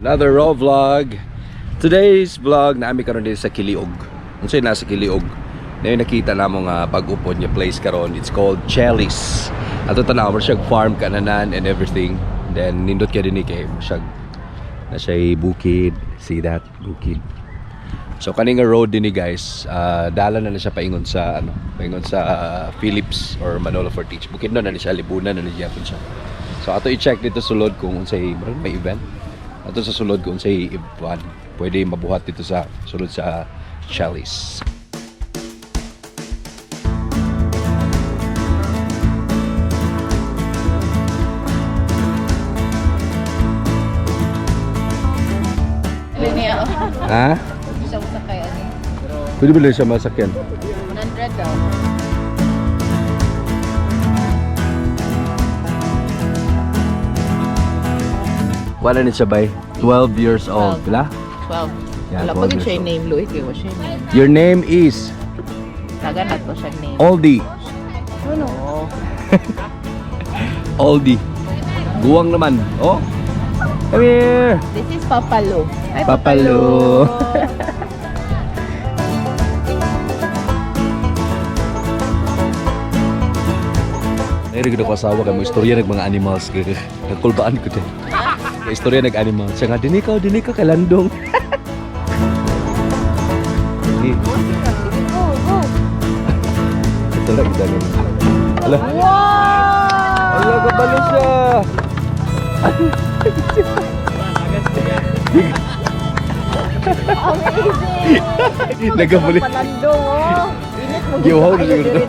Another raw vlog. Today's vlog namin karon din sa Kiliog. Unsay nasa Kiliog? Na yung nakita namo nga pag-upod niya place karon. It's called Chelly's. Ato tanaw siya farm kananan and everything. Then nindot kay dinhi kay siya na siya bukid. See that bukid. So kaning road dinhi guys, dala na siya paingon sa paingon sa Philips or Manolo Fortich. Bukid na siya, libunan na niya pud siya. So ato i-check dito sulod kung unsay may event. Ato sa sulod kung unsay event pwede mabuhat dito sa sulod sa Chelly's. Ha? Siya masakay ani. Pwede ba siya masakyan? 100 daw. Wala ni siya bay? 12 years old, pila? 12. Yeah, Wala 12 pa years siya old. name Louis kay siya name. Your name is Taga na to siya name. Oldie. Ano? Oldie. Buwang naman. Oh. Come here. This is Papalo. Hi Papalo. Nairig ko asawa kay mo istorya ng mga animals kay nagkulbaan ko din. Kay istorya ng animals. Siya nga dini ka kay landong. Ito lang dali. Ala. Wow! Ala kabalo siya. Amazing! Nagabuli. Palandong oh. Init mo. Giwaw na siguro.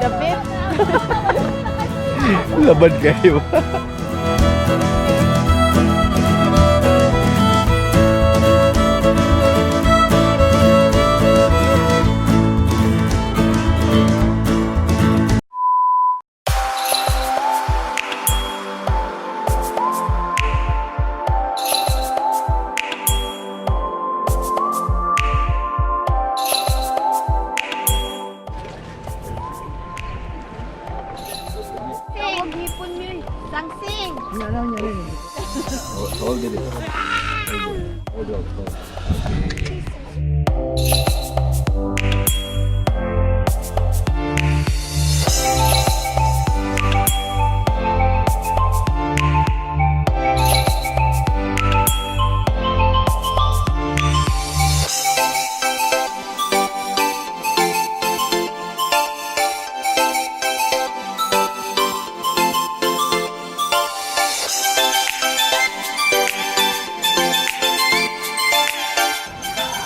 Laban kayo. Sangsing! Hold it. Hold on. Okay.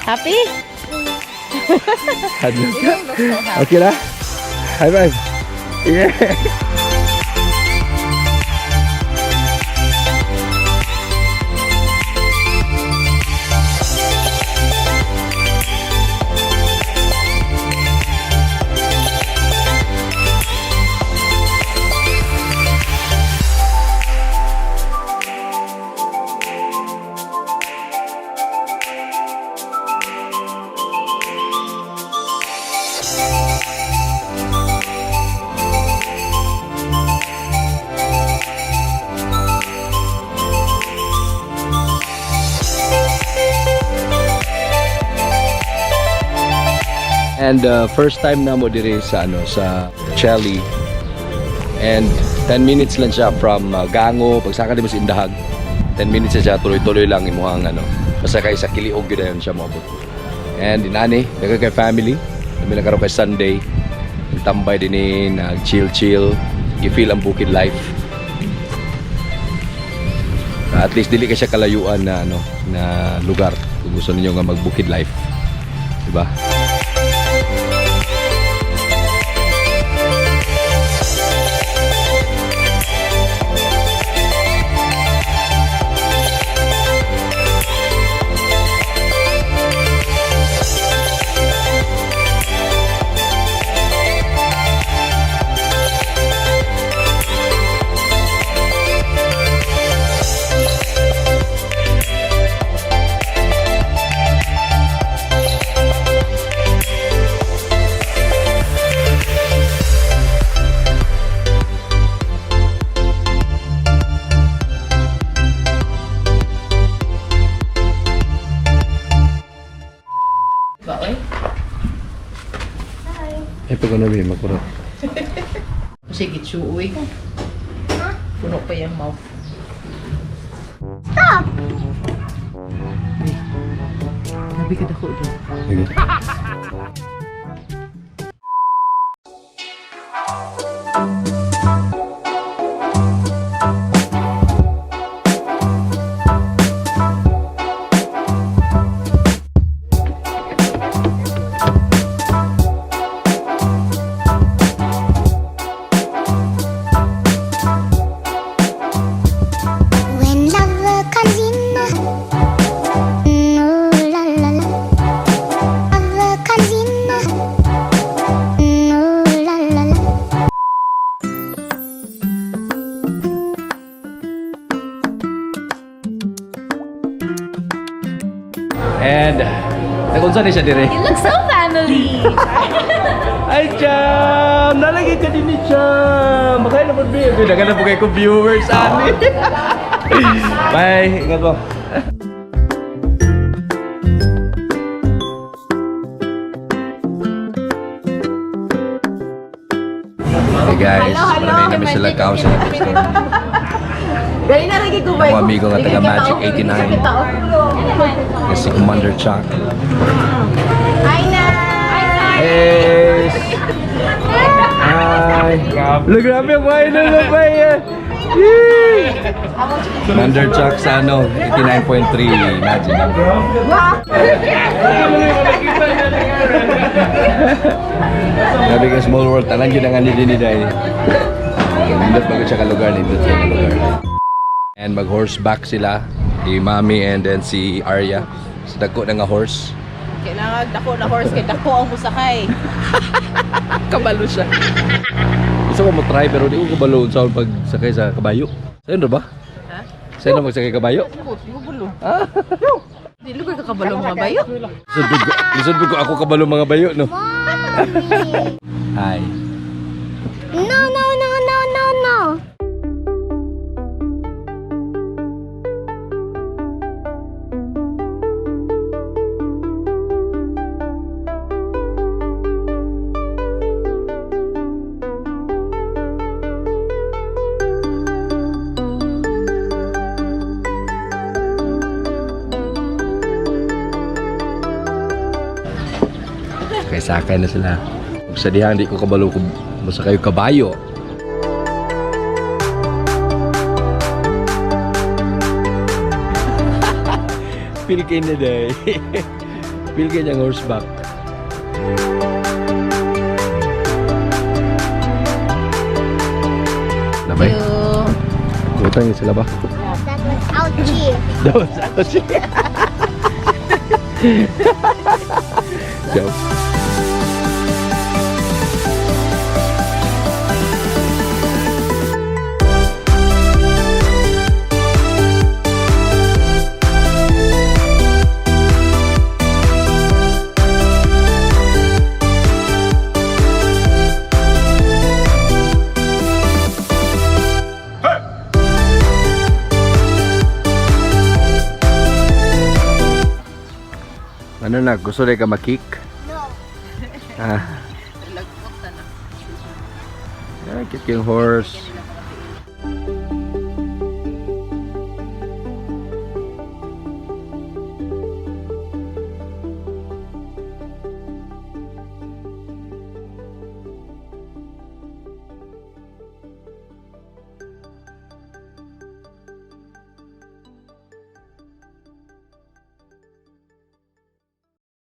Happy? Hadlok ka? You look so happy. Okay lah. High five. Yeah. And first time na mo diri sa Chelly. And 10 minutes lang siya from Gango, pagsaka di mo sa Indahag. 10 minutes siya tuloy-tuloy lang imuhang masakay sa Kiliog gyud siya moabot. And inani, daga kay family, kami lang karon kay Sunday. Tambay din nag-chill, i-feel ang bukid life. At least dili ka siya kalayuan na na lugar kung gusto niyo nga mag-bukid life. Diba? Ito ko na rin, magpuro. Sige, chuoy. Puno pa yung mouth. Stop! Sabi ka dako doon. Sige. When love comes in, ooh la la la. Love comes in, ooh la la la. And, nakunsa ni siya dire. You look so family! Ay, Cham! Nalagay ka din ni Cham! Makaya naman, baby. Naghanap po kayo kong viewers, ani. Bye! Ingat mo. Hey guys, marami namin sila kao sa store. Dali na rin ko ba? Ako amigo nga taga Magic 89. Kasi Commander Chuck. Hi na! Hey! Hi! Lo, grabe ang buhay ng labay eh! Yee! Commander Chuck sa ano, 89.3, imagine. Grabe ka, small world, talang yun ang ani din nila eh. Nindot bago siya ka lugar, nindot siya ka lugar. And mag-horseback sila, si Mami and then si Arya. Sa dako na nga horse. Kailangan dako na horse kay dako ang musakay. Kabalo siya. Gusto ko mo-try pero di ko kabalo sa pag sakay sa kabayo. Sa'yo na ba? Ha? Sa'yo na magsakay kabayo? Di mo bulo. Di lugar ka kabalo mga bayo. Lisod ko ako kabalo mga bayo, no? Mommy. Hi. No, no, no, no, no, no. Kay sakay na sila. Kung sa dihan, di ko kabalo kung basta kayo kabayo. Feel kayo na day. Feel kayo niyang horseback. Labay? Utang yun sila ba? That was ouchie. That was ouchie. Joke. Ano na, gusto rin ka makik? No. Ah, Lagpot na na. cute yung horse.